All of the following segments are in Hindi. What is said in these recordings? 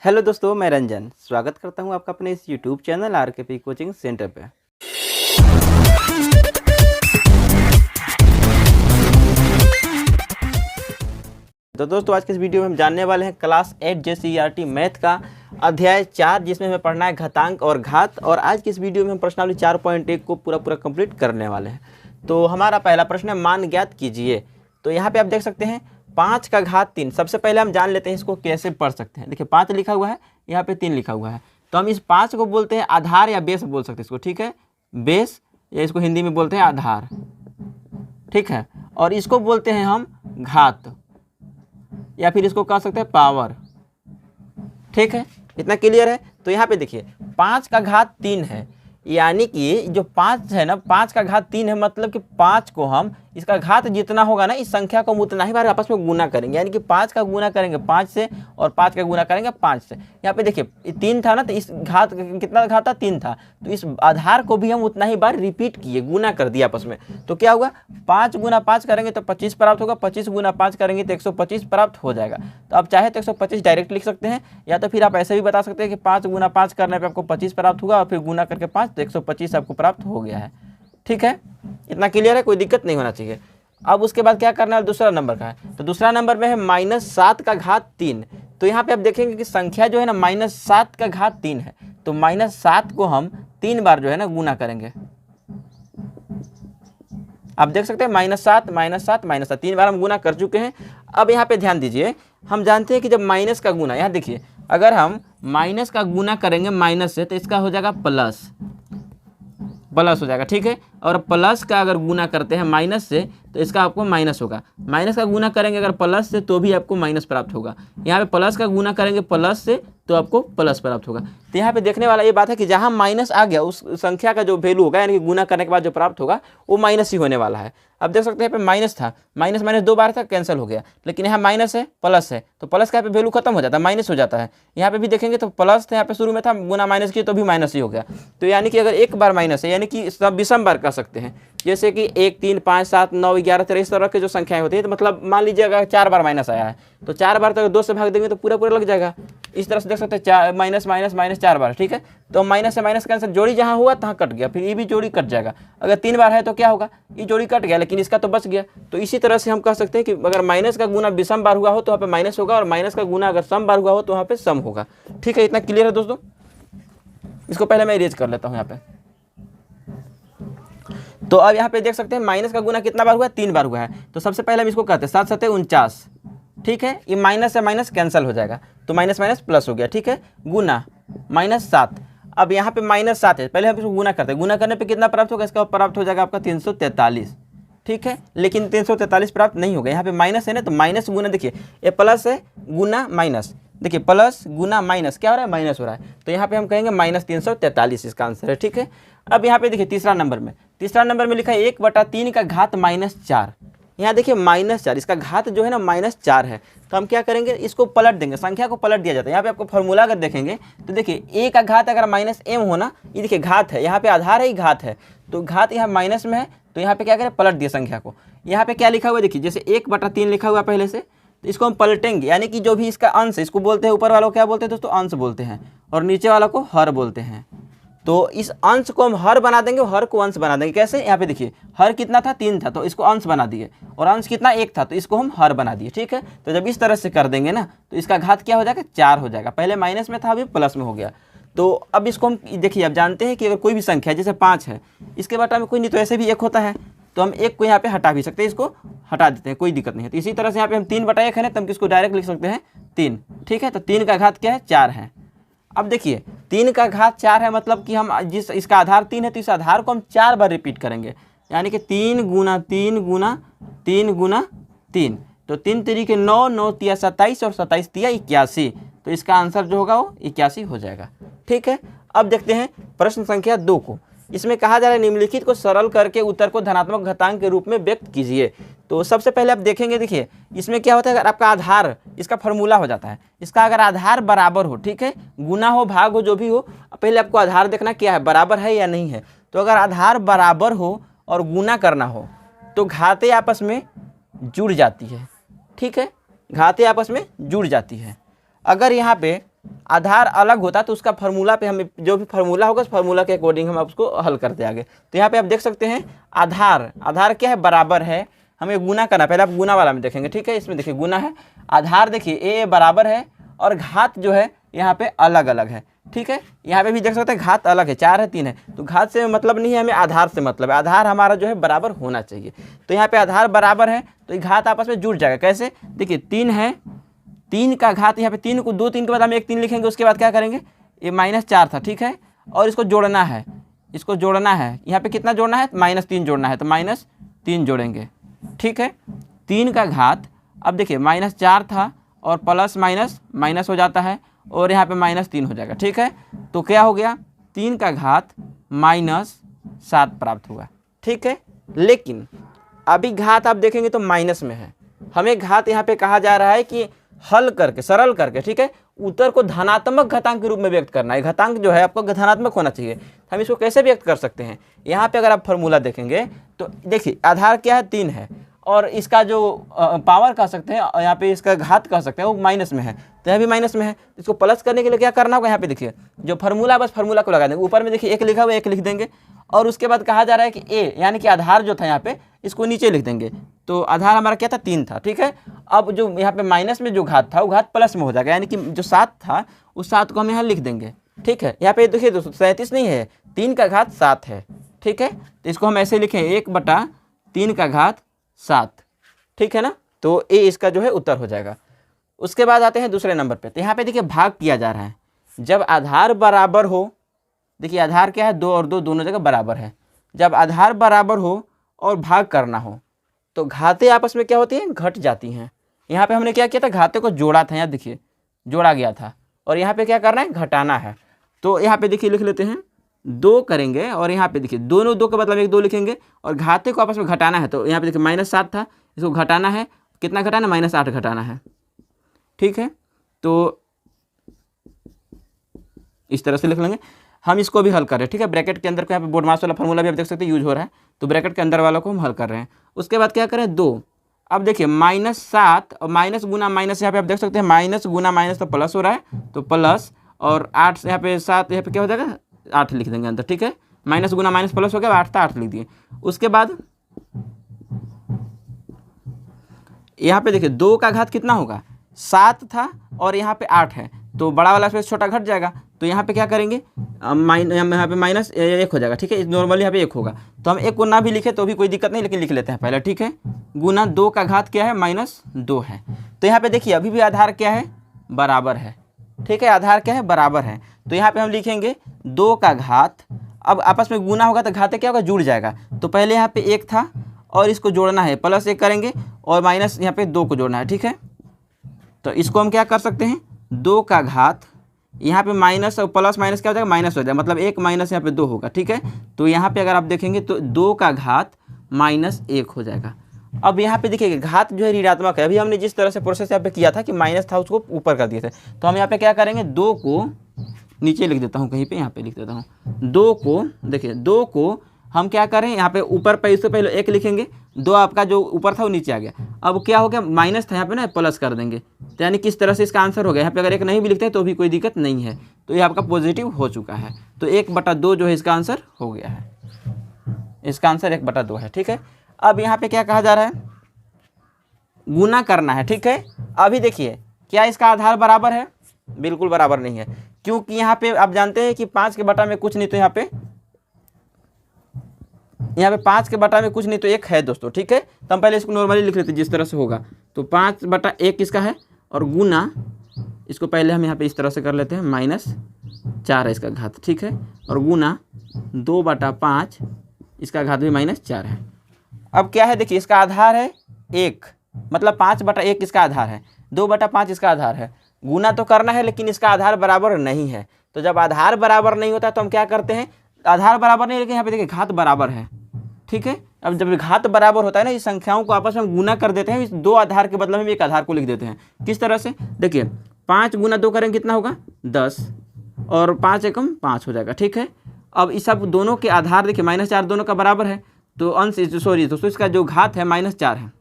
हेलो दोस्तों, मैं रंजन स्वागत करता हूं आपका अपने इस यूट्यूब चैनल आरकेपी कोचिंग सेंटर पे। तो दोस्तों, आज के इस वीडियो में हम जानने वाले हैं क्लास 8 JCERT मैथ का अध्याय 4, जिसमें हमें पढ़ना है घातांक और घात। और आज की इस वीडियो में हम प्रश्नावली 4.1 को पूरा कंप्लीट करने वाले हैं। तो हमारा पहला प्रश्न है मान ज्ञात कीजिए। तो यहाँ पे आप देख सकते हैं 5 का घात 3। सबसे पहले हम जान लेते हैं इसको कैसे पढ़ सकते हैं। देखिए 5 लिखा हुआ है, यहाँ पे 3 लिखा हुआ है, तो हम इस 5 को बोलते हैं आधार या बेस बोल सकते हैं इसको, ठीक है, बेस, या इसको हिंदी में बोलते हैं आधार, ठीक है। और इसको बोलते हैं हम घात, या फिर इसको कह सकते हैं पावर, ठीक है। इतना क्लियर है। तो यहाँ पे देखिए 5 का घात 3 है, यानी कि जो 5 है ना, 5 का घात 3 है, मतलब कि 5 को हम इसका घात जितना होगा ना, इस संख्या को हम उतना ही बार आपस में गुना करेंगे। यानी कि 5 का गुना करेंगे 5 से और 5 का गुना करेंगे 5 से। यहाँ पे देखिए 3 था ना, तो इस घात कितना घात था, 3 था, तो इस आधार को भी हम उतना ही बार रिपीट किए, गुना कर दिया आपस में। तो क्या हुआ, 5 गुना 5 करेंगे तो 25 प्राप्त होगा, 25 गुना 5 करेंगे तो 125 प्राप्त हो जाएगा। तो आप चाहे तो 125 डायरेक्ट लिख सकते हैं, या तो फिर आप ऐसे भी बता सकते हैं कि 5 गुना 5 करने पर आपको 25 प्राप्त होगा, और फिर गुना करके 5 तो 125 आपको प्राप्त हो गया है, ठीक है। इतना क्लियर है, कोई दिक्कत नहीं होना चाहिए। अब उसके बाद क्या करना है, दूसरा नंबर का है। तो दूसरा नंबर में है -7 का घात 3। तो यहाँ पे आप देखेंगे कि संख्या जो है ना -7 का घात 3 है, तो -7 को हम 3 बार जो है ना गुना करेंगे। आप देख सकते हैं -7 -7 -7 3 बार हम गुना कर चुके हैं। अब यहाँ पे ध्यान दीजिए, हम जानते हैं कि जब माइनस का गुना, यहाँ देखिए अगर हम माइनस का गुना करेंगे माइनस से, तो इसका हो जाएगा प्लस हो जाएगा, ठीक है। और प्लस का अगर गुना करते हैं माइनस से, तो इसका आपको माइनस होगा। माइनस का गुना करेंगे अगर प्लस से, तो भी आपको माइनस प्राप्त होगा। यहाँ पे प्लस का गुना करेंगे प्लस से, तो आपको प्लस प्राप्त होगा। तो यहाँ पे देखने वाला ये बात है कि जहाँ माइनस आ गया, उस संख्या का जो वैल्यू होगा, यानी कि गुना करने के बाद जो प्राप्त होगा वो माइनस ही होने वाला है। अब देख सकते हैं यहाँ पे माइनस था, माइनस माइनस 2 बार था, कैंसिल हो गया, लेकिन यहाँ माइनस है प्लस है, तो प्लस का यहाँ पे वैल्यू खत्म हो जाता है, माइनस हो जाता है। यहाँ पे भी देखेंगे तो प्लस था, यहाँ पे शुरू में था, गुना माइनस किया तो भी माइनस ही हो गया। तो यानी कि अगर एक बार माइनस है, यानी कि सब विषम बार कर सकते हैं, जैसे कि 1 3 5 7 9 11 13 इस तरह के जो संख्याएं होती है। तो मतलब मान लीजिए अगर 4 बार माइनस आया है, तो 4 बार तक 2 से भाग देंगे तो पूरा लग जाएगा। इस तरह से देख सकते हैं माइनस माइनस माइनस 4 बार, ठीक है। तो माइनस से माइनस कैंसिल, जोड़ी जहाँ हुआ तहाँ कट गया, फिर ये भी जोड़ी कट जाएगा। अगर 3 बार है तो क्या होगा, ये जोड़ी कट गया, लेकिन इसका तो बच गया। तो इसी तरह से हम कह सकते हैं कि अगर माइनस का गुना विषम बार हुआ हो तो वहाँ पे माइनस होगा, और माइनस का गुना अगर सम बार हुआ हो तो वहाँ पे सम होगा, ठीक है। इतना क्लियर है दोस्तों। इसको पहले मैं इरेज कर लेता हूँ यहाँ पे। तो अब यहाँ पे देख सकते हैं माइनस का गुना कितना बार हुआ है, 3 बार हुआ है। तो सबसे पहले हम इसको कहते हैं 7 7 49, ठीक है। ये माइनस से माइनस कैंसिल हो जाएगा, तो माइनस माइनस प्लस हो गया, ठीक है। गुना -7, अब यहाँ पे -7 है, पहले हम इसको गुना करते हैं। गुना करने पे कितना प्राप्त होगा, इसका प्राप्त हो जाएगा आपका 343, ठीक है। लेकिन 343 प्राप्त नहीं होगा, यहाँ पे माइनस है ना, तो माइनस गुना, देखिए ये प्लस है गुना माइनस, देखिए प्लस गुना माइनस क्या हो रहा है, माइनस हो रहा है। तो यहाँ पे हम कहेंगे -343 इसका आंसर है, ठीक है। अब यहाँ पे देखिए तीसरा नंबर में लिखा है 1/3 का घात -4। यहाँ देखिए -4, इसका घात जो है ना -4 है। तो हम क्या करेंगे, इसको पलट देंगे, संख्या को पलट दिया जाता है। यहाँ पे आपको फॉर्मूला अगर देखेंगे तो देखिए a का घात अगर -m होना, ये देखिए घात है, यहाँ पे आधार है, ही घात है, तो घात यहाँ माइनस में है, तो यहाँ पे क्या करें, पलट दिया संख्या को। यहाँ पे क्या लिखा हुआ है, देखिए जैसे 1/3 लिखा हुआ पहले से, तो इसको हम पलटेंगे, यानी कि जो भी इसका अंश है, इसको बोलते हैं, ऊपर वालों को क्या बोलते हैं दोस्तों, अंश बोलते हैं, और नीचे वाला को हर बोलते हैं। तो इस अंश को हम हर बना देंगे, हर को अंश बना देंगे। कैसे, यहाँ पे देखिए हर कितना था, 3 था, तो इसको अंश बना दिए, और अंश कितना 1 था, तो इसको हम हर बना दिए, ठीक है। तो जब इस तरह से कर देंगे ना, तो इसका घात क्या हो जाएगा, 4 हो जाएगा। पहले माइनस में था, अभी प्लस में हो गया। तो अब इसको हम देखिए, अब जानते हैं कि अगर कोई भी संख्या जैसे 5 है, इसके बटा में कोई नहीं, तो ऐसे भी 1 होता है, तो हम 1 को यहाँ पे हटा भी सकते हैं, इसको हटा देते हैं, कोई दिक्कत नहीं है। तो इसी तरह से यहाँ पे हम 3/1 है ना, तो हम किसको डायरेक्ट लिख सकते हैं 3, ठीक है। तो 3 का घात क्या है, 4 है। अब देखिए 3 का घात 4 है, मतलब कि हम जिस इसका आधार 3 है, तो इस आधार को हम 4 बार रिपीट करेंगे, यानी कि 3 गुना 3 गुना 3 गुना 3। तो 3 तरीके 9 9 तिया 27 और 27 तिया 81, तो इसका आंसर जो होगा वो 81 हो जाएगा, ठीक है। अब देखते हैं प्रश्न संख्या 2 को। इसमें कहा जा रहा है निम्नलिखित को सरल करके उत्तर को धनात्मक घातांक के रूप में व्यक्त कीजिए। तो सबसे पहले आप देखेंगे, देखिए इसमें क्या होता है, अगर आपका आधार, इसका फॉर्मूला हो जाता है, इसका अगर आधार बराबर हो, ठीक है, गुना हो भाग हो जो भी हो, पहले आपको आधार देखना क्या है, बराबर है या नहीं है। तो अगर आधार बराबर हो और गुना करना हो, तो घातें आपस में जुड़ जाती है, ठीक है, घातें आपस में जुड़ जाती है। अगर यहाँ पे आधार अलग होता तो उसका फार्मूला पे हमें जो भी फार्मूला होगा उस फार्मूला के अकॉर्डिंग हम उसको हल करते आगे। तो यहाँ पे आप देख सकते हैं आधार क्या है, बराबर है, हमें गुना करना, पहले आप गुना वाला में देखेंगे, ठीक है। इसमें देखिए गुना है, आधार देखिए ए बराबर है और घात जो है यहाँ पे अलग अलग है, ठीक है। यहाँ पे भी देख सकते हैं घात अलग है, 4 है 3 है, तो घात से मतलब नहीं है, हमें आधार से मतलब है, आधार हमारा जो है बराबर होना चाहिए। तो यहाँ पे आधार बराबर है तो ये घात आपस में जुड़ जाएगा, कैसे, देखिए 3 है, 3 का घात, यहाँ पे 3 को 2 3 के बाद हम 1 3 लिखेंगे, उसके बाद क्या करेंगे, ये -4 था, ठीक है, और इसको जोड़ना है, इसको जोड़ना है, यहाँ पे कितना जोड़ना है, -3 जोड़ना है, तो -3 जोड़ेंगे, ठीक है। 3 का घात, अब देखिए -4 था और प्लस माइनस हो जाता है और यहाँ पे -3 हो जाएगा, ठीक है। तो क्या हो गया, 3 का घात -7 प्राप्त हुआ, ठीक है। लेकिन अभी घात आप देखेंगे तो माइनस में है, हमें घात यहाँ पे कहा जा रहा है कि हल करके, सरल करके, ठीक है, उत्तर को धनात्मक घातांक के रूप में व्यक्त करना है। घातांक जो है आपको धनात्मक होना चाहिए। हम इसको कैसे व्यक्त कर सकते हैं, यहाँ पे अगर आप फार्मूला देखेंगे तो देखिए आधार क्या है, 3 है, और इसका जो पावर कह सकते हैं, यहाँ पे इसका घात कह सकते हैं, वो माइनस में है, तो यह भी माइनस में है। इसको प्लस करने के लिए क्या करना होगा, यहाँ पे देखिए जो फार्मूला, बस फार्मूला को लगा देंगे, ऊपर में देखिए 1 लिखा हुआ, 1 लिख देंगे, और उसके बाद कहा जा रहा है कि ए यानी कि आधार जो था यहाँ पे, इसको नीचे लिख देंगे। तो आधार हमारा क्या था, 3 था, ठीक है। अब जो यहाँ पे माइनस में जो घात था वो घात प्लस में हो जाएगा, यानी कि जो 7 था उस 7 को हम यहाँ लिख देंगे, ठीक है। यहाँ पे देखिए दोस्तों 37 नहीं है, 3 का घात 7 है, ठीक है। तो इसको हम ऐसे लिखें 1/3 का घात 7, ठीक है ना। तो ये इसका जो है उत्तर हो जाएगा। उसके बाद आते हैं दूसरे नंबर पे। तो यहाँ पे देखिए भाग किया जा रहा है, जब आधार बराबर हो, देखिए आधार क्या है, 2 और 2 दोनों जगह बराबर है, जब आधार बराबर हो और भाग करना हो तो घातें आपस में क्या होती हैं, घट जाती हैं। यहाँ पे हमने क्या किया था, घाते को जोड़ा था, यहाँ देखिए जोड़ा गया था, और यहाँ पे क्या करना है, घटाना है। तो यहाँ पे देखिए लिख लेते हैं 2 करेंगे, और यहाँ पे देखिए दोनों 2 के बदला में 1 2 लिखेंगे, और घाते को आपस में घटाना है। तो यहाँ पे देखिए -7 था, इसको घटाना है, कितना घटाना है, -8 घटाना है, ठीक है। तो इस तरह से लिख लेंगे। हम इसको भी हल कर रहे हैं, ठीक है। ब्रैकेट के अंदर को यहाँ पे बोर्ड मास वाला फार्मूला भी आप देख सकते हैं यूज हो रहा है, तो ब्रैकेट के अंदर वालों को हम हल कर रहे हैं। उसके बाद क्या करें, 2, अब देखिए -7 और माइनस गुना माइनस, यहाँ पे आप देख सकते हैं माइनस गुना माइनस तो प्लस हो रहा है, तो प्लस, और 8 यहाँ पे 7, यहाँ पे क्या हो जाएगा, 8 लिख देंगे अंदर, ठीक है। माइनस गुना माइनस प्लस हो गया, 8 था 8 लिख दिए। उसके बाद यहाँ पे देखिए 2 का घात कितना होगा, 7 था और यहाँ पे 8 है, तो बड़ा वाला स्पेस छोटा घट जाएगा, तो यहाँ पे क्या करेंगे, यहाँ पे -1 हो जाएगा, ठीक है। नॉर्मली यहाँ पे 1 होगा, तो हम 1 को ना भी लिखे तो भी कोई दिक्कत नहीं, लेकिन लिख लेते हैं पहले, ठीक है। गुना 2 का घात क्या है, -2 है। तो यहाँ पे देखिए अभी भी आधार क्या है, बराबर है, ठीक है, आधार क्या है, बराबर है। तो यहाँ पे हम लिखेंगे 2 का घात, अब आपस में गुना होगा तो घाते क्या होगा, जुड़ जाएगा। तो पहले यहाँ पे 1 था और इसको जोड़ना है, +1 करेंगे, और माइनस यहाँ पे 2 को जोड़ना है, ठीक है। तो इसको हम क्या कर सकते हैं, 2 का घात, यहाँ पे माइनस और प्लस माइनस क्या हो जाएगा, माइनस हो जाएगा, मतलब 1 माइनस यहाँ पे 2 होगा, ठीक है। तो यहाँ पे अगर आप देखेंगे तो 2 का घात -1 हो जाएगा। अब यहाँ पे देखिए घात जो है ऋणात्मक है, अभी हमने जिस तरह से प्रोसेस यहाँ पे किया था कि माइनस था उसको ऊपर कर दिए थे, तो हम यहाँ पे क्या करेंगे, 2 को नीचे लिख देता हूँ, कहीं पे यहाँ पे लिख देता हूँ, 2 को देखिए 2 को हम क्या करें, यहाँ पे ऊपर पे इससे पहले 1 लिखेंगे, 2 आपका जो ऊपर था वो नीचे आ गया। अब क्या हो गया, माइनस था यहाँ पे ना, प्लस कर देंगे, तो यानी किस तरह से इसका आंसर हो गया। यहाँ पे अगर 1 नहीं भी लिखते हैं तो भी कोई दिक्कत नहीं है, तो ये आपका पॉजिटिव हो चुका है। तो 1/2 जो है इसका आंसर हो गया है, इसका आंसर 1/2 है, ठीक है। अब यहाँ पे क्या कहा जा रहा है, गुना करना है, ठीक है। अभी देखिए क्या इसका आधार बराबर है, बिल्कुल बराबर नहीं है, क्योंकि यहाँ पे आप जानते हैं कि 5 के बटा में कुछ नहीं, तो यहाँ पे 5 के बटा में कुछ नहीं तो 1 है दोस्तों, ठीक है। तो हम पहले इसको नॉर्मली लिख लेते हैं जिस तरह से होगा, तो 5/1 इसका है, और गुना इसको पहले हम यहाँ पे इस तरह से कर लेते हैं, -4 है इसका घात, ठीक है, और गुना 2/5 इसका घात भी -4 है। अब क्या है, देखिए इसका आधार है 1, मतलब 5/1 इसका आधार है, 2/5 इसका आधार है। गुना तो करना है लेकिन इसका आधार बराबर नहीं है, तो जब आधार बराबर नहीं होता तो हम क्या करते हैं, आधार बराबर नहीं, लेकिन यहाँ पे देखिए घात बराबर है, ठीक है। अब जब घात बराबर होता है ना, इस संख्याओं को आपस में गुना कर देते हैं, इस 2 आधार के बदले में 1 आधार को लिख देते हैं। किस तरह से, देखिए 5 गुना 2 करेंगे कितना होगा, 10, और 5 एकम 5 हो जाएगा, ठीक है। अब इस सब दोनों के आधार देखिए -4 दोनों का बराबर है, तो अंश सॉरी दोस्तों इसका जो घात है -4 है।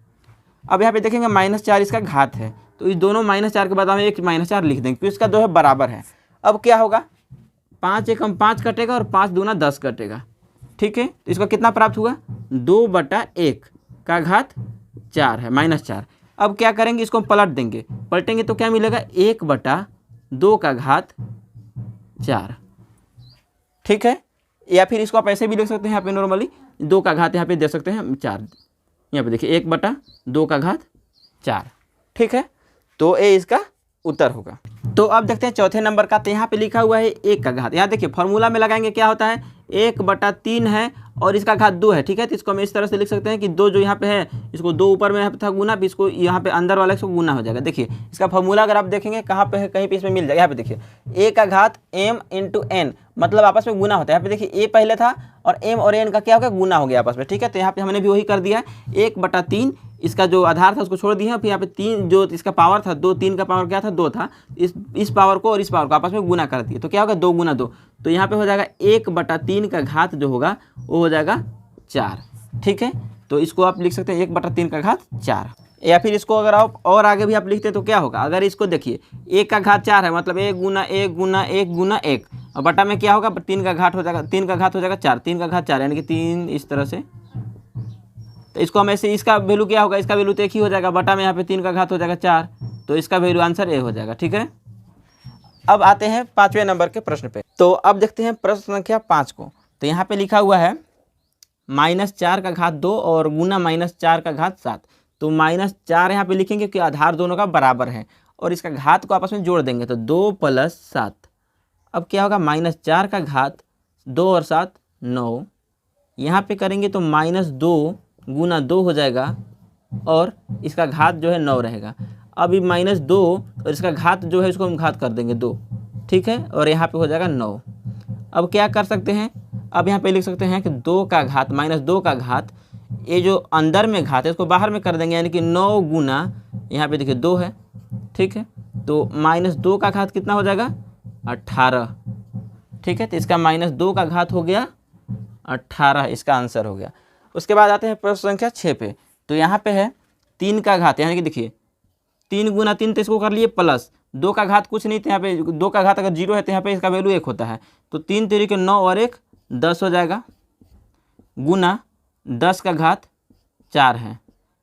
अब यहाँ पे देखेंगे -4 इसका घात है, तो इस दोनों -4 के बाद हमें 1 -4 लिख देंगे, क्योंकि इसका 2 है बराबर है। अब क्या होगा, 5 एकम 5 कटेगा और 5 दूना 10 कटेगा, ठीक है। तो इसका कितना प्राप्त हुआ, 2/1 का घात 4 है, -4। अब क्या करेंगे, इसको पलट देंगे, पलटेंगे तो क्या मिलेगा, 1/2 का घात 4, ठीक है। या फिर इसको आप ऐसे भी लिख सकते हैं, यहाँ पे नॉर्मली 2 का घात यहाँ पे दे सकते हैं 4, यहाँ पे देखिए 1/2 का घात 4, ठीक है। तो ये इसका उत्तर होगा। तो अब देखते हैं चौथे नंबर का। तो यहाँ पे लिखा हुआ है 1 का घात, यहाँ देखिए फॉर्मूला में लगाएंगे क्या होता है, 1/3 है और इसका घात 2 है, ठीक है। तो इसको हम इस तरह से लिख सकते हैं कि 2 जो यहाँ पे है, इसको 2 ऊपर में यहाँ पे था गुना, फिर इसको यहाँ पे अंदर वाला इसको गुना हो जाएगा। देखिए इसका फॉर्मूला अगर आप देखेंगे कहाँ पे है, कहीं पे इसमें मिल जाएगा। यहाँ पे देखिए a का घात m × n, मतलब आपस में गुना होता है। यहाँ पे देखिए a पहले था और m और n का क्या हो गया, गुना हो गया आपस में, ठीक है। तो यहाँ पे हमने भी वही कर दिया है, 1/3 इसका जो आधार था उसको छोड़ दिया, फिर यहाँ पे 3 जो इसका पावर था 2, 3 का पावर क्या था, 2 था, इस पावर को और इस पावर को आपस में गुना कर दिए, तो क्या होगा 2 × 2। तो यहाँ पे हो जाएगा 1/3 का घात जो होगा वो हो जाएगा 4, ठीक है। तो इसको आप लिख सकते हैं 1/3 का घात 4। या फिर इसको अगर आप और आगे भी आप लिखते हैं तो क्या होगा, अगर इसको देखिए 1 का घात 4 है, मतलब 1 × 1 × 1 × 1, और बटा में क्या होगा, 3 का घात हो जाएगा, 3 का घात हो जाएगा 4, 3 का घात 4 यानी कि 3 इस तरह से। तो इसको हम ऐसे, इसका वैल्यू क्या होगा, इसका वैल्यू तो एक ही हो जाएगा, बटा में यहाँ पे 3 का घात हो जाएगा 4, तो इसका वैल्यू आंसर ए हो जाएगा, ठीक है। अब आते हैं 5वें नंबर के प्रश्न पे। तो अब देखते हैं प्रश्न संख्या 5 को। तो यहाँ पे लिखा हुआ है -4 का घात 2 और गुना -4 का घात 7। तो -4 यहाँ पे लिखेंगे कि आधार दोनों का बराबर है और इसका घात को आपस में जोड़ देंगे, तो 2 + 7। अब क्या होगा, -4 का घात 2 और 7 9, यहाँ पे करेंगे तो -2 × 2 हो जाएगा और इसका घात जो है 9 रहेगा। अब ये -2 और इसका घात जो है इसको हम घात कर देंगे 2, ठीक है, और यहाँ पे हो जाएगा 9। अब क्या कर सकते हैं, अब यहाँ पे लिख सकते हैं कि 2 का घात -2 का घात, ये जो अंदर में घात है इसको बाहर में कर देंगे, यानी कि 9 गुना यहाँ पे देखिए 2 है, ठीक है। तो -2 का घात कितना हो जाएगा, 18, ठीक है। तो इसका -2 का घात हो गया 18, इसका आंसर हो गया। उसके बाद आते हैं प्रश्न संख्या 6 पे। तो यहाँ पे है 3 का घात, यानी कि देखिए 3 × 3, तो इसको कर लिए प्लस 2 का घात कुछ नहीं था, यहाँ पे 2 का घात अगर 0 है तो यहाँ पे इसका वैल्यू 1 होता है, तो 3 × 3 = 9 और 1 10 हो जाएगा, गुना 10 का घात 4 है।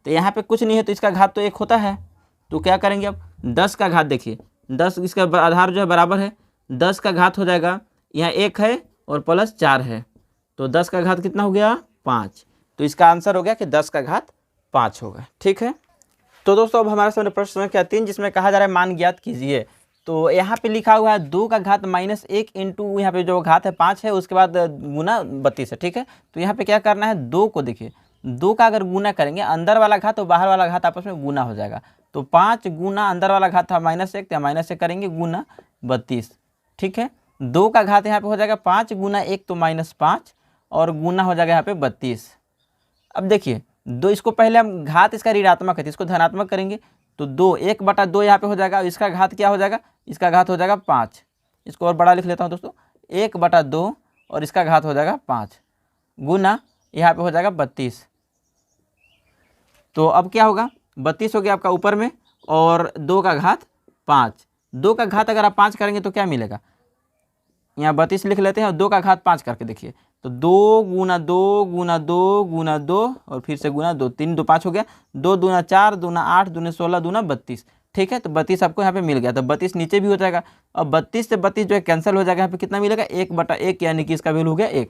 तो यहाँ पे कुछ नहीं है तो इसका घात तो 1 होता है, तो क्या करेंगे अब 10 का घात, देखिए 10 इसका आधार जो है बराबर है, 10 का घात हो जाएगा, यहाँ 1 है और प्लस 4 है, तो 10 का घात कितना हो गया, 5। तो इसका आंसर हो गया कि 10 का घात 5 होगा, ठीक है। तो दोस्तों अब हमारे सामने प्रश्न संख्या 3, जिसमें कहा जा रहा है मान ज्ञात कीजिए। तो यहाँ पे लिखा हुआ है 2 का घात -1 इंटू यहाँ पे जो घात है 5 है, उसके बाद गुना 32 है, ठीक है। तो यहाँ पे क्या करना है, 2 को देखिए 2 का अगर गुना करेंगे, अंदर वाला घात और बाहर वाला घात आपस में गुना हो जाएगा, तो 5 गुना अंदर वाला घात था -1, तो -1 करेंगे गुना 32, ठीक है। 2 का घात यहाँ पे हो जाएगा 5 गुना 1 तो -5 और गुना हो जाएगा यहाँ पे 32। अब देखिए 2, इसको पहले हम घात इसका ऋणात्मक है तो इसको धनात्मक करेंगे, तो 2 1/2 यहाँ पे हो जाएगा, इसका घात क्या हो जाएगा, इसका घात हो जाएगा 5। इसको और बड़ा लिख लेता हूँ दोस्तों, 1/2 और इसका घात हो जाएगा 5 गुना यहाँ पे हो जाएगा 32। तो अब क्या होगा, 32 हो गया आपका ऊपर में और 2 का घात 5। 2 का घात अगर आप 5 करेंगे तो क्या मिलेगा, यहाँ 32 लिख लेते हैं और 2 का घात 5 करके देखिए, तो 2 गुना 2 गुना 2 गुना 2 और फिर से गुना 2, 3 2 5 हो गया, 2 दूना 4 दूना 8 दूना 16 दूना 32, ठीक है। तो 32 आपको यहाँ पे मिल गया, तो 32 नीचे भी हो जाएगा और 32 से 32 जो है कैंसिल हो जाएगा, यहाँ पे कितना मिलेगा 1/1, यानी कि इसका वैल्यू हो गया 1,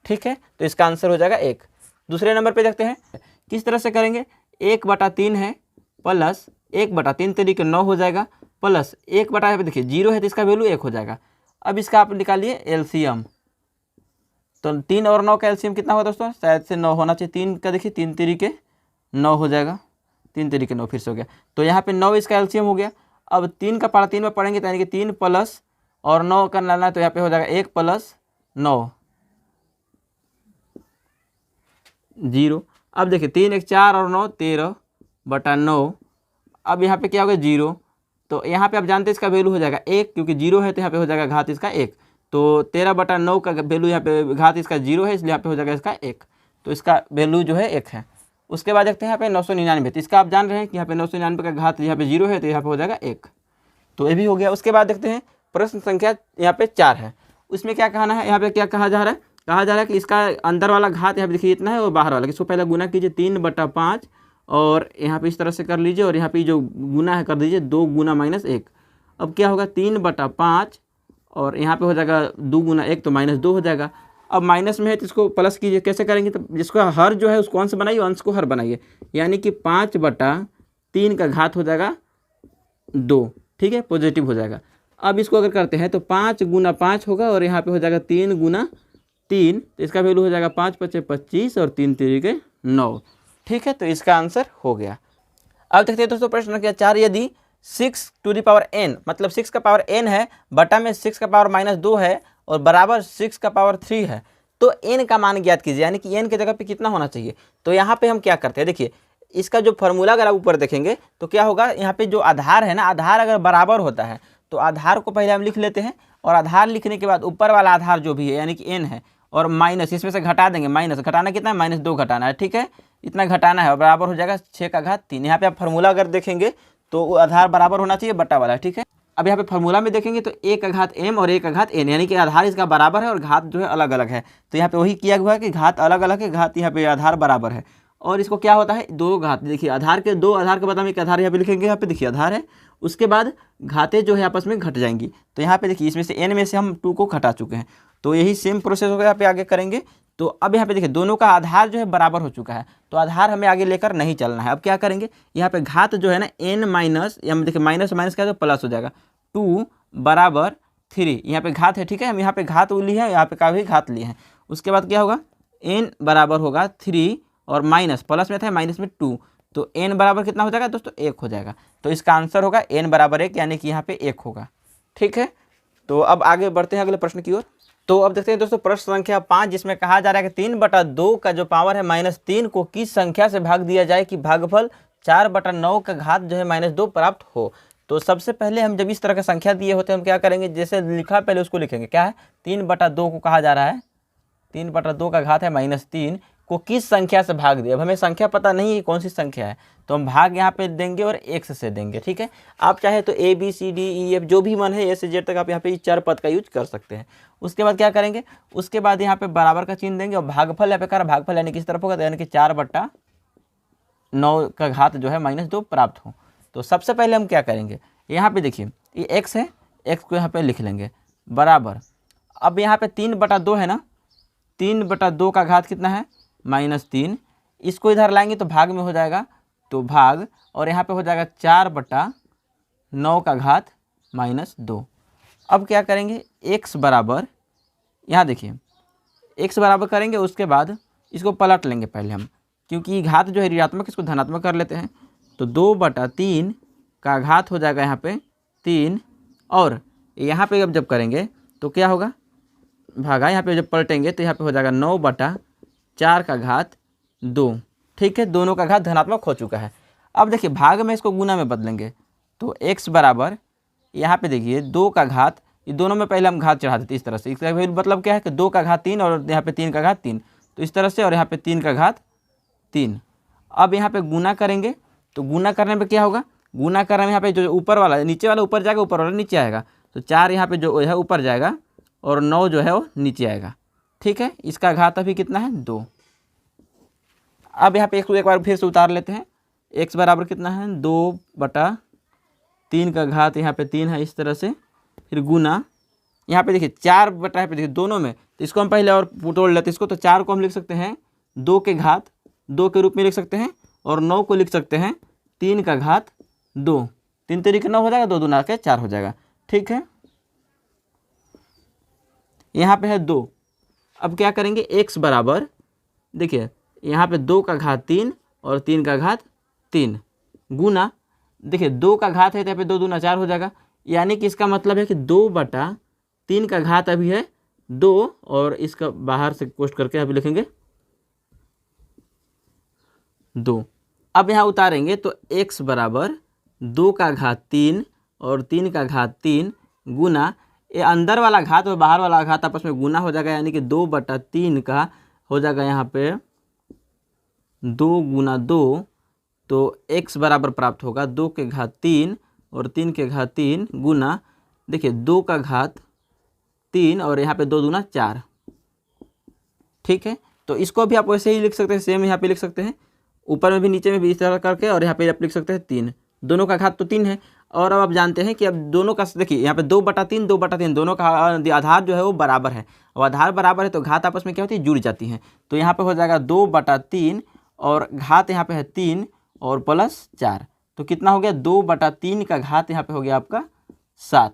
ठीक है। तो इसका आंसर हो जाएगा 1। दूसरे नंबर पर देखते हैं किस तरह से करेंगे, 1/3 है प्लस 1/3 तरीके 9 हो जाएगा, प्लस 1/, यहाँ पे देखिए 0 है तो इसका वैल्यू 1 हो जाएगा। अब इसका आप निकालिए एलसीएम, तो 3 और 9 का एलसीएम कितना होगा दोस्तों, शायद से 9 होना चाहिए। 3 का देखिए 3 तरीके 9 हो जाएगा, 3 तरीके 9 फिर से हो गया, तो यहाँ पे 9 इसका एलसीएम हो गया। अब 3 का पारा 3 में पढ़ेंगे तो यानी कि 3 प्लस और 9 का लाना है, तो यहाँ पे हो जाएगा 1 + 9 0। अब देखिए 3 1 4 और 9 13/9। अब यहाँ पे क्या होगा 0, तो यहाँ पे आप जानते हैं इसका वैल्यू हो जाएगा 1, क्योंकि 0 है तो यहाँ पे हो जाएगा घात इसका 1, तो 13/9 का वैल्यू यहाँ पे घात इसका 0 है, इसलिए यहाँ पे हो जाएगा इसका 1, तो इसका वैल्यू जो है 1 है। उसके बाद देखते हैं यहाँ पे 999, तो इसका आप जान रहे हैं कि यहाँ पे 999 का घात यहाँ पे 0 है तो यहाँ पे हो जाएगा 1, तो ये भी हो गया। उसके बाद देखते हैं प्रश्न संख्या यहाँ पे 4 है, उसमें क्या कहना है, यहाँ पे क्या कहा जा रहा है, कहा जा रहा है कि इसका अंदर वाला घात यहाँ पे देखिए इतना है और बाहर वाला, इसको पहले गुना कीजिए 3/5 और यहाँ पे इस तरह से कर लीजिए और यहाँ पे जो गुना है कर दीजिए 2 गुना -1। अब क्या होगा 3/5 और यहाँ पे हो जाएगा 2 गुना 1 तो -2 हो जाएगा। अब माइनस में है तो इसको प्लस कीजिए, कैसे करेंगे, तो जिसको हर जो है उसको अंश बनाइए, अंश को हर बनाइए, यानी कि 5/3 का घात हो जाएगा 2, ठीक है, पॉजिटिव हो जाएगा। अब इसको अगर करते हैं तो 5 गुना 5 होगा और यहाँ पे हो जाएगा 3 गुना 3, तो इसका वैल्यू हो जाएगा 5 × 5 = 25 और 3 × 3 = 9, ठीक है, तो इसका आंसर हो गया। अब देखते हैं दोस्तों प्रश्न संख्या 4, यदि 6n मतलब 6 का पावर n है बटा में 6 का पावर -2 है और बराबर 6 का पावर 3 है, तो n का मान ज्ञात कीजिए, यानी कि n की जगह पे कितना होना चाहिए। तो यहाँ पे हम क्या करते हैं, देखिए इसका जो फॉर्मूला अगर आप ऊपर देखेंगे तो क्या होगा, यहाँ पे जो आधार है ना, आधार अगर बराबर होता है तो आधार को पहले हम लिख लेते हैं और आधार लिखने के बाद ऊपर वाला आधार जो भी है यानी कि n है और माइनस इसमें से घटा देंगे, माइनस घटाना कितना है, -2 घटाना है, ठीक है, इतना घटाना है और बराबर हो जाएगा 6 का घात 3। यहाँ पे आप फॉर्मूला अगर देखेंगे तो आधार बराबर होना चाहिए बटा वाला, ठीक है। अब यहाँ पे फॉर्मूला में देखेंगे तो 1 का घात m और 1 का घात n, यानी कि आधार इसका बराबर है और घात जो है अलग अलग है, तो यहाँ पे वही किया हुआ है कि घात अलग अलग है, घात यहाँ पे आधार बराबर है। और इसको क्या होता है, 2 घात, देखिए आधार के 2 आधार के बाद हम एक आधार यहाँ पे लिखेंगे, यहाँ पे देखिए आधार है, उसके बाद घातें जो है आपस में घट जाएंगी, तो यहाँ पे देखिए इसमें से n में से हम 2 को घटा चुके हैं, तो यही सेम प्रोसेस होगा यहाँ पे आगे करेंगे। तो अब यहाँ पे देखिए दोनों का आधार जो है बराबर हो चुका है, तो आधार हमें आगे लेकर नहीं चलना है। अब क्या करेंगे, यहाँ पे घात जो है ना n माइनस, या देखिए माइनस माइनस क्या तो प्लस हो जाएगा, 2 = 3, यहाँ पे घात है, ठीक है, हम यहाँ पे घात लिए हैं, यहाँ पे का भी घात लिए हैं। उसके बाद क्या होगा, n बराबर होगा 3 और माइनस प्लस में था माइनस में 2, तो n बराबर कितना हो जाएगा दोस्तों, 1 हो जाएगा। तो इसका आंसर होगा n बराबर 1, यानी कि यहाँ पे 1 होगा, ठीक है। तो अब आगे बढ़ते हैं अगले प्रश्न की ओर। तो अब देखते हैं दोस्तों प्रश्न संख्या 5, जिसमें कहा जा रहा है कि 3/2 का जो पावर है -3 को किस संख्या से भाग दिया जाए कि भागफल 4/9 का घात जो है -2 प्राप्त हो। तो सबसे पहले हम जब इस तरह का संख्या दिए होते हैं हम क्या करेंगे, जैसे लिखा पहले उसको लिखेंगे, क्या है 3/2 को कहा जा रहा है, 3/2 का घात है -3 को किस संख्या से भाग दिया। अब हमें संख्या पता नहीं है कौन सी संख्या है, तो हम भाग यहाँ पे देंगे और x से देंगे, ठीक है। आप चाहे तो a b c d e f जो भी मन है a से z तक आप यहाँ पे चार पद का यूज कर सकते हैं। उसके बाद क्या करेंगे, उसके बाद यहाँ पे बराबर का चिन्ह देंगे और भागफल यहाँ पे कर भागफल यानी किस तरफ होगा, यानी कि 4/9 का घात जो है -2 प्राप्त हो। तो सबसे पहले हम क्या करेंगे, यहाँ पे देखिए ये x है, x को यहाँ पे लिख लेंगे बराबर, अब यहाँ पे 3/2 है ना, 3/2 का घात कितना है -3, इसको इधर लाएंगे तो भाग में हो जाएगा, तो भाग और यहाँ पे हो जाएगा 4/9 का घात -2। अब क्या करेंगे, x बराबर, यहाँ देखिए x बराबर करेंगे, उसके बाद इसको पलट लेंगे पहले हम, क्योंकि घात जो है ऋणात्मक, इसको धनात्मक कर लेते हैं, तो 2/3 का घात हो जाएगा यहाँ पे 3, और यहाँ पे अब जब करेंगे तो क्या होगा, भागा यहाँ पे जब पलटेंगे तो यहाँ पे हो जाएगा 9/4 का घात 2, ठीक है, दोनों का घात धनात्मक हो चुका है। अब देखिए भाग में इसको गुना में बदलेंगे, तो x बराबर यहाँ पे देखिए 2 का घात, ये दोनों में पहले हम घात चढ़ा देते इस तरह से, इसका मतलब क्या है कि 2 का घात 3 और यहाँ पे 3 का घात 3, तो इस तरह से, और यहाँ पे 3 का घात 3। अब यहाँ पे गुना करेंगे, तो गुना करने पे क्या होगा, गुना करने में यहाँ पे जो ऊपर वाला नीचे वाला ऊपर जाएगा, ऊपर वाला नीचे आएगा, तो 4 यहाँ पे जो है ऊपर जाएगा और 9 जो है वो नीचे आएगा, ठीक है। इसका घात अभी कितना है 2। अब यहाँ पे एक बार फिर से उतार लेते हैं, x बराबर कितना है 2/3 का घात यहाँ पे 3 है, इस तरह से, फिर गुना यहाँ पे देखिए 4/, पे देखिए दोनों में, तो इसको हम पहले और तोड़ लेते हैं इसको, तो 4 को हम लिख सकते हैं 2 के घात 2 के रूप में लिख सकते हैं, और 9 को लिख सकते हैं 3 का घात 2, 3 तरीके 9 हो जाएगा, 2 दूना के 4 हो जाएगा, ठीक है। यहाँ पे है 2। अब क्या करेंगे, x बराबर देखिए यहाँ पे 2 का घात 3 और 3 का घात 3, गुना देखिए 2 का घात है तो यहाँ पे 2 दूना 4 हो जाएगा, यानी कि इसका मतलब है कि 2/3 का घात अभी है 2, और इसका बाहर से पोस्ट करके अभी लिखेंगे 2। अब यहाँ उतारेंगे तो x बराबर 2 का घात 3 और 3 का घात 3 गुना, ये अंदर वाला घात और बाहर वाला घात आपस में गुना हो जाएगा, यानी कि 2/3 का हो जाएगा यहाँ पे 2 गुना 2, तो x बराबर प्राप्त होगा 2 के घात 3 और 3 के घात 3 गुना, देखिए 2 का घात 3 और यहाँ पे 2 दूना 4, ठीक है। तो इसको भी आप वैसे ही लिख सकते हैं, सेम यहाँ पे लिख सकते हैं, ऊपर में भी नीचे में भी इस तरह करके, और यहाँ पे आप लिख सकते हैं 3, दोनों का घात तो 3 है। और अब आप जानते हैं कि अब दोनों का देखिए यहाँ पे 2/3 2/3 दोनों का आधार जो है वो बराबर है, और आधार बराबर है तो घात आपस में क्या होती है, जुड़ जाती हैं। तो यहाँ पे हो जाएगा 2/3 और घात यहाँ पे है 3 और प्लस 4, तो कितना हो गया 2/3 का घात यहाँ पे हो गया आपका 7,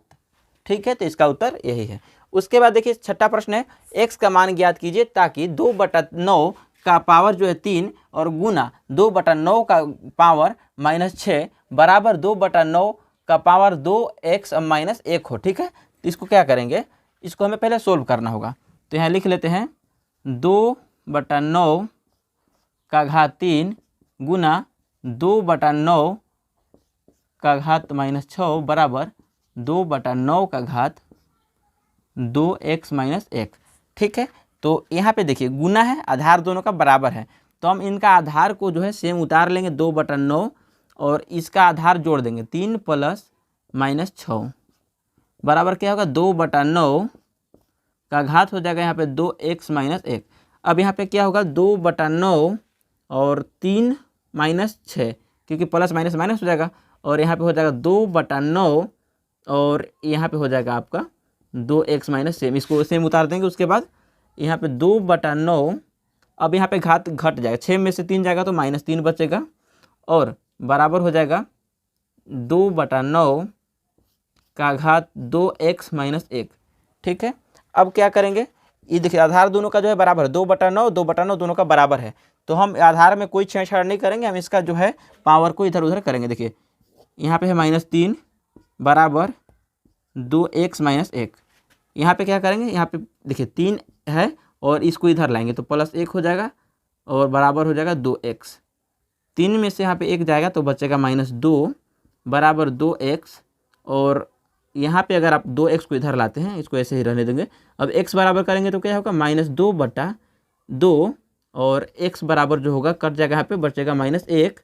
ठीक है। तो इसका उत्तर यही है। उसके बाद देखिए छठा प्रश्न है, x का मान ज्ञात कीजिए ताकि 2/9 का पावर जो है 3 और गुना 2/9 का पावर -6 बराबर 2/9 का पावर 2x -1 हो, ठीक है। तो इसको क्या करेंगे, इसको हमें पहले सोल्व करना होगा। तो यहाँ लिख लेते हैं 2/9 का घात 3 गुना 2/9 का घात -6 बराबर 2/9 का घात 2x -1, ठीक है। तो यहाँ पे देखिए गुना है, आधार दोनों का बराबर है, तो हम इनका आधार को जो है सेम उतार लेंगे 2/9 और इसका आधार जोड़ देंगे 3 प्लस -6 बराबर क्या होगा 2/9 का घात हो जाएगा यहाँ पे 2x -1। अब यहाँ पे क्या होगा 2/9 और 3 -6, क्योंकि प्लस माइनस माइनस हो जाएगा, और यहाँ पे हो जाएगा 2/9 और यहाँ पे हो जाएगा आपका 2x सेम, इसको सेम उतार देंगे। उसके बाद यहाँ पे 2/9, अब यहाँ पे घात घट जाएगा, 6 में से 3 जाएगा तो -3 बचेगा, और बराबर हो जाएगा 2/9 का घात 2x -1, ठीक है। अब क्या करेंगे, ये देखिए आधार दोनों का जो है बराबर है, 2/9 2/9 दोनों का बराबर है, तो हम आधार में कोई छेड़छाड़ नहीं करेंगे, हम इसका जो है पावर को इधर उधर करेंगे। देखिए यहाँ पे है -3 बराबर 2x -1, यहाँ पे क्या करेंगे, यहाँ पे देखिए 3 है और इसको इधर लाएंगे तो +1 हो जाएगा और बराबर हो जाएगा 2x, 3 में से यहाँ पे 1 जाएगा तो बचेगा -2 बराबर 2x, और यहाँ पे अगर आप 2x को इधर लाते हैं, इसको ऐसे ही रहने देंगे। अब x बराबर करेंगे तो क्या होगा -2/2, और x बराबर जो होगा कट जाएगा, यहाँ पे बचेगा -1,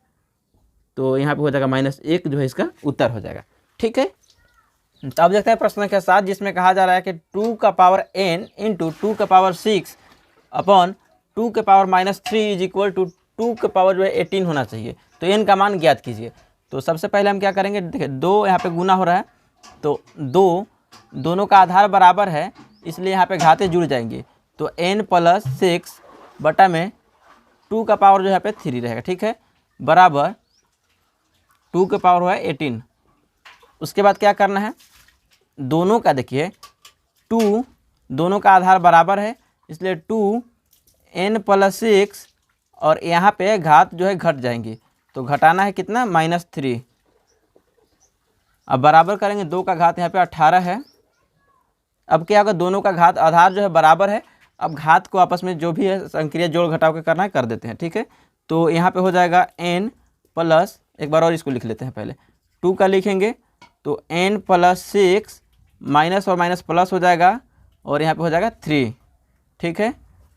तो यहाँ पे हो जाएगा -1 जो है इसका उत्तर हो जाएगा, ठीक है। तो अब देखते हैं प्रश्न संख्या 7, जिसमें कहा जा रहा है कि 2 का पावर n इंटू 2 का पावर 6 अपॉन 2 के पावर -3 इज इक्वल टू 2 के पावर जो है 18 होना चाहिए, तो n का मान ज्ञात कीजिए। तो सबसे पहले हम क्या करेंगे, देखिए 2 यहाँ पे गुना हो रहा है, तो 2 दोनों का आधार बराबर है, इसलिए यहाँ पे घातें जुड़ जाएंगी, तो n + 6 बटा में 2 का पावर जो यहाँ पे 3 रहेगा, ठीक है, बराबर 2 के पावर हुआ है 18। उसके बाद क्या करना है, दोनों का देखिए 2 दोनों का आधार बराबर है, इसलिए 2n + 6 और यहाँ पे घात जो है घट जाएंगी, तो घटाना है कितना -3। अब बराबर करेंगे 2 का घात यहाँ पे 18 है। अब क्या होगा, दोनों का घात आधार जो है बराबर है, अब घात को आपस में जो भी है संक्रिया जोड़ घटाव के करना है कर देते हैं, ठीक है। तो यहाँ पे हो जाएगा n प्लस, एक बार और इसको लिख लेते हैं, पहले 2 का लिखेंगे तो n + 6 माइनस और माइनस प्लस हो जाएगा, और यहाँ पे हो जाएगा 3, ठीक है।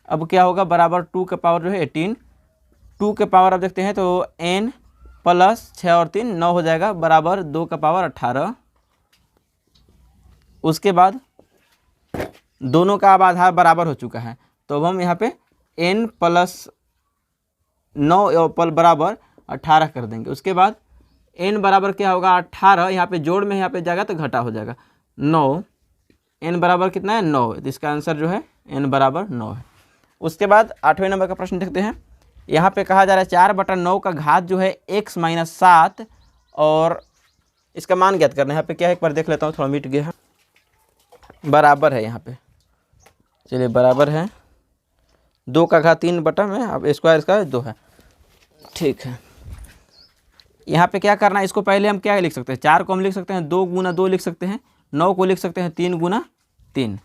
अब क्या होगा, बराबर 2 का पावर जो है 18, 2 के पावर अब देखते हैं तो n + 6 और 3 9 हो जाएगा, बराबर 2 का पावर 18। उसके बाद दोनों का अब आधार बराबर हो चुका है, तो अब हम यहाँ पे n + 9 बराबर 18 कर देंगे। उसके बाद n बराबर क्या होगा 18, यहाँ पे जोड़ में यहाँ पे जाएगा तो घटा हो जाएगा 9, n बराबर कितना है 9, तो इसका आंसर जो है n बराबर 9 है। उसके बाद 8वें नंबर का प्रश्न देखते हैं। यहाँ पे कहा जा रहा है 4/9 का घात जो है x - 7 और इसका मान ज्ञात करना है। यहाँ पे क्या है, एक बार देख लेता हूँ, थोड़ा मिट गया है, बराबर है, यहाँ पे चलिए बराबर है 2 का घात 3 बटा में, अब स्क्वायर इसका 2 है, ठीक है। यहाँ पे क्या करना है, इसको पहले हम क्या लिख सकते हैं, 4 को हम लिख सकते हैं 2 × 2 लिख सकते हैं, 9 को लिख सकते हैं 3 × 3।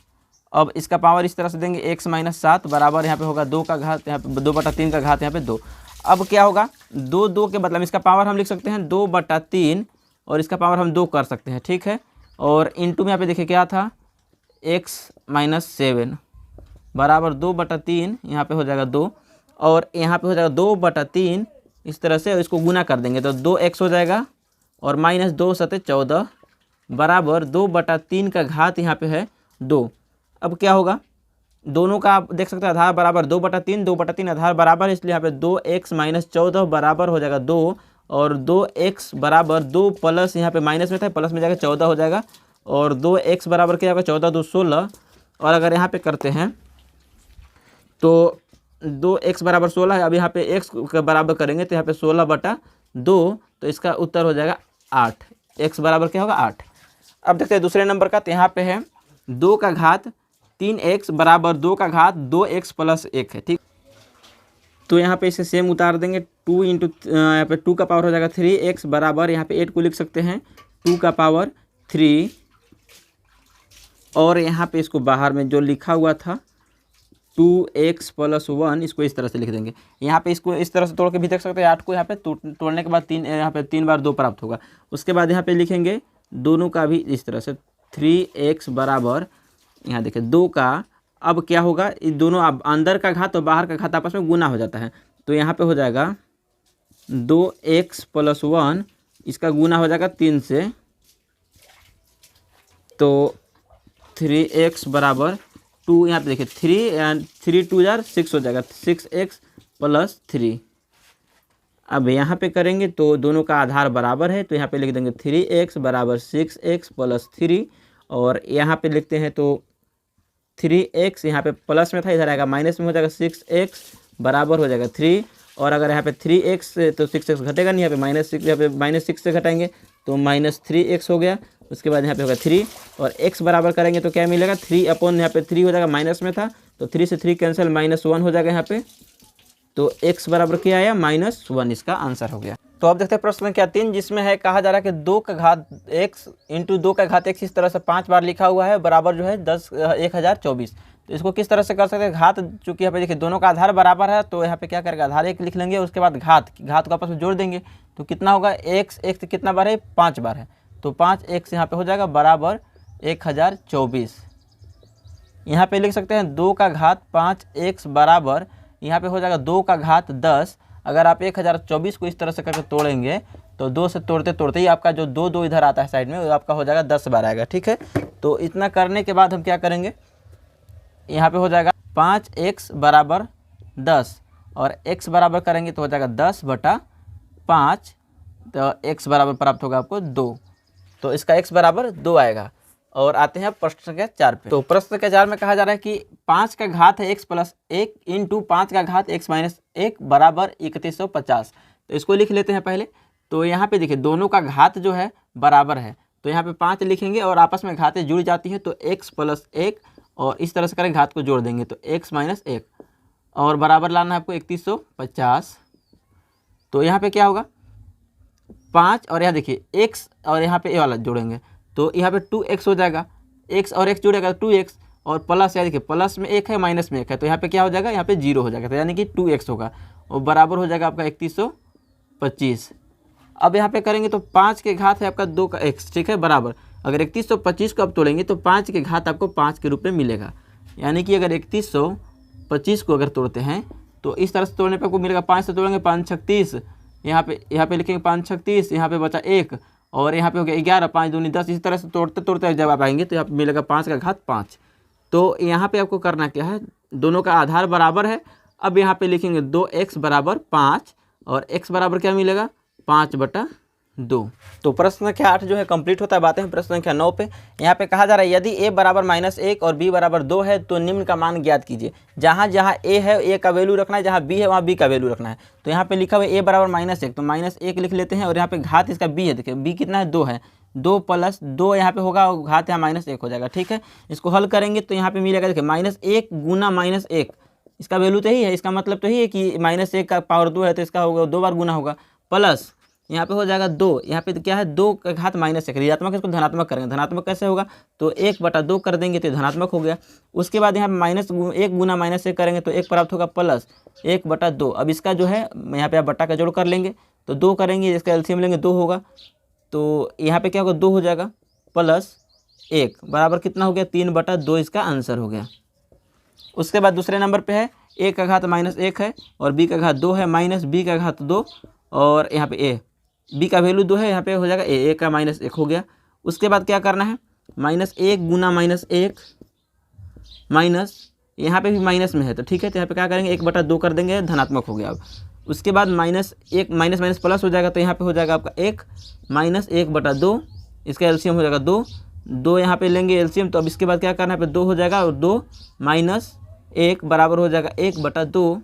अब इसका पावर इस तरह से देंगे x - 7 बराबर यहाँ पे होगा 2 का घात, यहाँ पे 2/3 का घात यहाँ पे 2। अब क्या होगा 2 के मतलब इसका पावर हम लिख सकते हैं 2/3 और इसका पावर हम 2 कर सकते हैं, ठीक है। और इंटू में यहाँ पे देखिए क्या था x - 7 बराबर 2/3, यहाँ पे हो जाएगा 2 और यहाँ पे हो जाएगा 2/3, इस तरह से इसको गुना कर देंगे तो 2x हो जाएगा और -2 × 7 = 14 बराबर 2/3 का घात यहाँ पे है 2। अब क्या होगा, दोनों का आप देख सकते हैं आधार बराबर 2/3, 2/3 आधार बराबर है, इसलिए यहाँ पे 2x - 14 बराबर हो जाएगा 2, और 2x बराबर 2 प्लस यहाँ पे माइनस में था प्लस में जाकर 14 हो जाएगा, और 2x बराबर क्या होगा 14 2 16। और अगर यहाँ पे करते हैं तो 2x बराबर 16 है, अब यहाँ पे x के बराबर करेंगे तो यहाँ पे 16/2, तो इसका उत्तर हो जाएगा 8। x बराबर क्या होगा 8। अब देखते हैं दूसरे नंबर का, तो यहाँ पे है 2 का घात 3x बराबर 2 का घात 2x + 1 है, ठीक। तो यहाँ पे इसे सेम उतार देंगे, 2 इंटू यहाँ पे 2 का पावर हो जाएगा 3x बराबर, यहाँ पे 8 को लिख सकते हैं 2 का पावर 3, और यहाँ पे इसको बाहर में जो लिखा हुआ था 2x + 1, इसको इस तरह से लिख देंगे। यहाँ पे इसको इस तरह से तोड़ के भी देख सकते हैं, 8 को यहाँ पे तोड़ने के बाद 3 यहाँ पे 3 बार 2 प्राप्त होगा। उसके बाद यहाँ पे लिखेंगे दोनों का भी इस तरह से 3x बराबर, यहाँ देखिए 2 का, अब क्या होगा, ये दोनों अब अंदर का घात और बाहर का घात आपस में गुना हो जाता है, तो यहाँ पे हो जाएगा 2x + 1, इसका गुना हो जाएगा 3 से, तो 3x बराबर 2, यहाँ पे देखिए 3 एंड 3 2 जार 6 हो जाएगा, 6x + 3। अब यहाँ पे करेंगे तो दोनों का आधार बराबर है, तो यहाँ पे लिख देंगे 3x बराबर 6x + 3, और यहाँ पे लिखते हैं तो 3x यहाँ पे प्लस में था, इधर आएगा माइनस में हो जाएगा, 6x बराबर हो जाएगा 3, और अगर यहाँ पे 3x तो 6x घटेगा नहीं, यहाँ पे -6, यहाँ पे -6 से घटाएंगे तो -3x हो गया। उसके बाद यहाँ पे होगा 3, और x बराबर करेंगे तो क्या मिलेगा 3/, यहाँ पे 3 हो जाएगा, माइनस में था तो 3 से 3 कैंसिल, -1 हो जाएगा यहाँ पे, तो x बराबर क्या आया -1, इसका आंसर हो गया। तो अब देखते हैं प्रश्न संख्या 3, जिसमें है कहा जा रहा है कि 2 का घात x इंटू 2 का घात x इस तरह से 5 बार लिखा हुआ है, बराबर जो है 1024। तो इसको किस तरह से कर सकते हैं, घात चूँकि यहाँ पे देखिए दोनों का आधार बराबर है, तो यहाँ पे क्या करेगा आधार 1 लिख लेंगे, उसके बाद घात को आपस में जोड़ देंगे, तो कितना होगा x कितना बार है 5 बार है, तो 5x यहाँ पे हो जाएगा बराबर 1024। यहाँ पे लिख सकते हैं 2 का घात 5x बराबर, यहाँ पे हो जाएगा 2 का घात 10। अगर आप 1024 को इस तरह से करके तोड़ेंगे तो 2 से तोड़ते तोड़ते ही आपका जो 2 इधर आता है साइड में, वो आपका हो जाएगा 10 बार आएगा, ठीक है। तो इतना करने के बाद हम क्या करेंगे, यहाँ पे हो जाएगा 5x बराबर 10, और x बराबर करेंगे तो हो जाएगा 10/5, तो x बराबर प्राप्त होगा आपको 2, तो इसका x बराबर 2 आएगा। और आते हैं प्रश्न संख्या 4 पे। तो प्रश्न संख्या 4 में कहा जा रहा है कि 5 का घात है x + 1 इंटू 5 का घात x - 1 बराबर 3150। तो इसको लिख लेते हैं पहले। तो यहाँ पे देखिए दोनों का घात जो है बराबर है, तो यहाँ पे 5 लिखेंगे और आपस में घातें जुड़ जाती हैं, तो x + 1, और इस तरह से करें घात को जोड़ देंगे तो x - 1, और बराबर लाना है आपको 3150। तो यहाँ पे क्या होगा 5, और यहाँ देखिए x और यहाँ पे ये वाला जोड़ेंगे तो यहाँ पे 2x हो जाएगा, x और x जुड़ेगा 2x, और प्लस यहाँ देखिए प्लस में 1 है माइनस में 1 है, तो यहाँ पे क्या हो जाएगा यहाँ पे 0 हो जाएगा, तो यानी कि 2x होगा, और बराबर हो जाएगा आपका 3125। अब यहाँ पे करेंगे तो 5 के घात है आपका 2 का x, ठीक है, बराबर अगर 3125 को अब तोड़ेंगे तो 5 के घात आपको 5 के रूप में मिलेगा, यानी कि अगर 3125 को अगर तोड़ते हैं तो इस तरह से तोड़ने पर आपको मिलेगा, 5 से तोड़ेंगे 5 × 36, यहाँ पे लिखेंगे 5 × 36, यहाँ पे बचा 1, और यहाँ पे हो गया 11, 5 दूनी 10, इसी तरह से तोड़ते तोड़ते जब आप आएंगे तो यहाँ पे मिलेगा 5 का घात 5। तो यहाँ पे आपको करना क्या है, दोनों का आधार बराबर है, अब यहाँ पे लिखेंगे 2x बराबर 5, और x बराबर क्या मिलेगा 5/2। तो प्रश्न संख्या 8 जो है कंप्लीट होता है। बातें हैं प्रश्न संख्या 9 पे। यहाँ पे कहा जा रहा है यदि a बराबर -1 और b बराबर 2 है तो निम्न का मान ज्ञात कीजिए। जहाँ जहाँ a है a का वैल्यू रखना है, जहाँ b है वहाँ b का वैल्यू रखना है। तो यहाँ पे लिखा हुआ है a बराबर -1, तो -1 लिख लेते हैं, और यहाँ पे घात इसका b है, देखिए b कितना है 2 है, 2 + 2 यहाँ पे होगा, घात यहाँ -1 हो जाएगा, ठीक है। इसको हल करेंगे तो यहाँ पे मिलेगा देखिए -1 गुना -1, इसका वैल्यू तो ही है, इसका मतलब तो ही है कि -1 का पावर 2 है तो इसका होगा 2 बार गुना होगा, प्लस यहाँ पे हो जाएगा 2, यहाँ पे क्या है 2 का घात -1, ऋणात्मक इसको धनात्मक करेंगे, धनात्मक कैसे होगा तो 1/2 कर देंगे तो धनात्मक हो गया। उसके बाद यहाँ -1 गुना -1 करेंगे तो 1 प्राप्त होगा प्लस 1/2। अब इसका जो है यहाँ पे आप बट्टा का जोड़ कर लेंगे तो 2 करेंगे, इसका एलसीएम लेंगे 2 होगा, तो यहाँ पे क्या होगा 2 हो जाएगा प्लस 1 बराबर कितना हो गया 3/2, इसका आंसर हो गया। उसके बाद दूसरे नंबर पे है a का घात -1 है और b का घात 2 है, माइनस b का घात 2, और यहाँ पे b का वैल्यू 2 है, यहाँ पे हो जाएगा a का -1 हो गया। उसके बाद क्या करना है, -1 गुना -1 माइनस, यहाँ पे भी माइनस में है तो ठीक है, तो यहाँ पे क्या करेंगे 1/2 कर देंगे, धनात्मक हो गया अब। उसके बाद -1 माइनस माइनस प्लस हो जाएगा, तो यहाँ पे हो जाएगा आपका 1 माइनस 1/2, इसका एलसीएम हो जाएगा 2, 2 यहाँ पे लेंगे एलसीएम। तो अब इसके बाद क्या करना है, 2 हो जाएगा और 2 माइनस 1 बराबर हो जाएगा 1/2।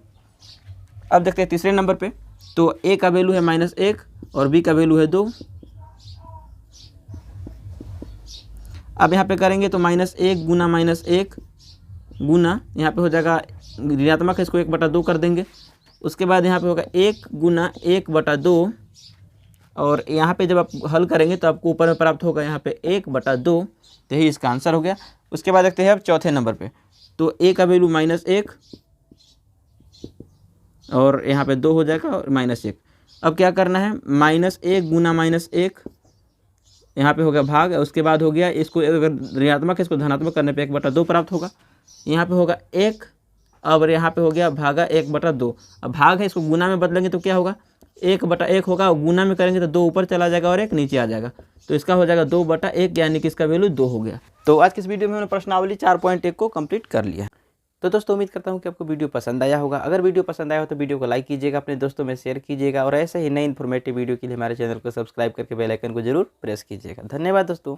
अब देखते हैं तीसरे नंबर पे, तो ए का वैल्यू है -1 और बी का वैल्यू है 2। अब यहाँ पे करेंगे तो -1 गुना -1 गुना, यहाँ पे हो जाएगा ऋणात्मक है, इसको 1/2 कर देंगे। उसके बाद यहाँ पे होगा 1 गुना 1/2 और यहाँ पे जब आप हल करेंगे तो आपको ऊपर में प्राप्त होगा यहाँ पे 1/2, तो यही इसका आंसर हो गया। उसके बाद देखते हैं अब चौथे नंबर पे, तो ए का वैल्यू -1 और यहाँ पे 2 हो जाएगा और -1। अब क्या करना है, -1 गुना -1, यहाँ पे हो गया भाग, उसके बाद हो गया इसको अगर ऋणात्मक है इसको धनात्मक करने पे 1/2 प्राप्त होगा। यहाँ पे होगा 1 और यहाँ पे हो गया भागा 1/2। अब भाग है, इसको गुना में बदलेंगे तो क्या होगा 1/1 होगा, और गुना में करेंगे तो 2 ऊपर चला जाएगा और 1 नीचे आ जाएगा, तो इसका हो जाएगा 2/1, यानी कि इसका वैल्यू 2 हो गया। तो आज की इस वीडियो में हमने प्रश्नावली 4.1 को कंप्लीट कर लिया। तो दोस्तों उम्मीद करता हूँ कि आपको वीडियो पसंद आया होगा। अगर वीडियो पसंद आया हो तो वीडियो को लाइक कीजिएगा, अपने दोस्तों में शेयर कीजिएगा और ऐसे ही नई इन्फॉर्मेटिव वीडियो के लिए हमारे चैनल को सब्सक्राइब करके बेल आइकन को जरूर प्रेस कीजिएगा। धन्यवाद दोस्तों।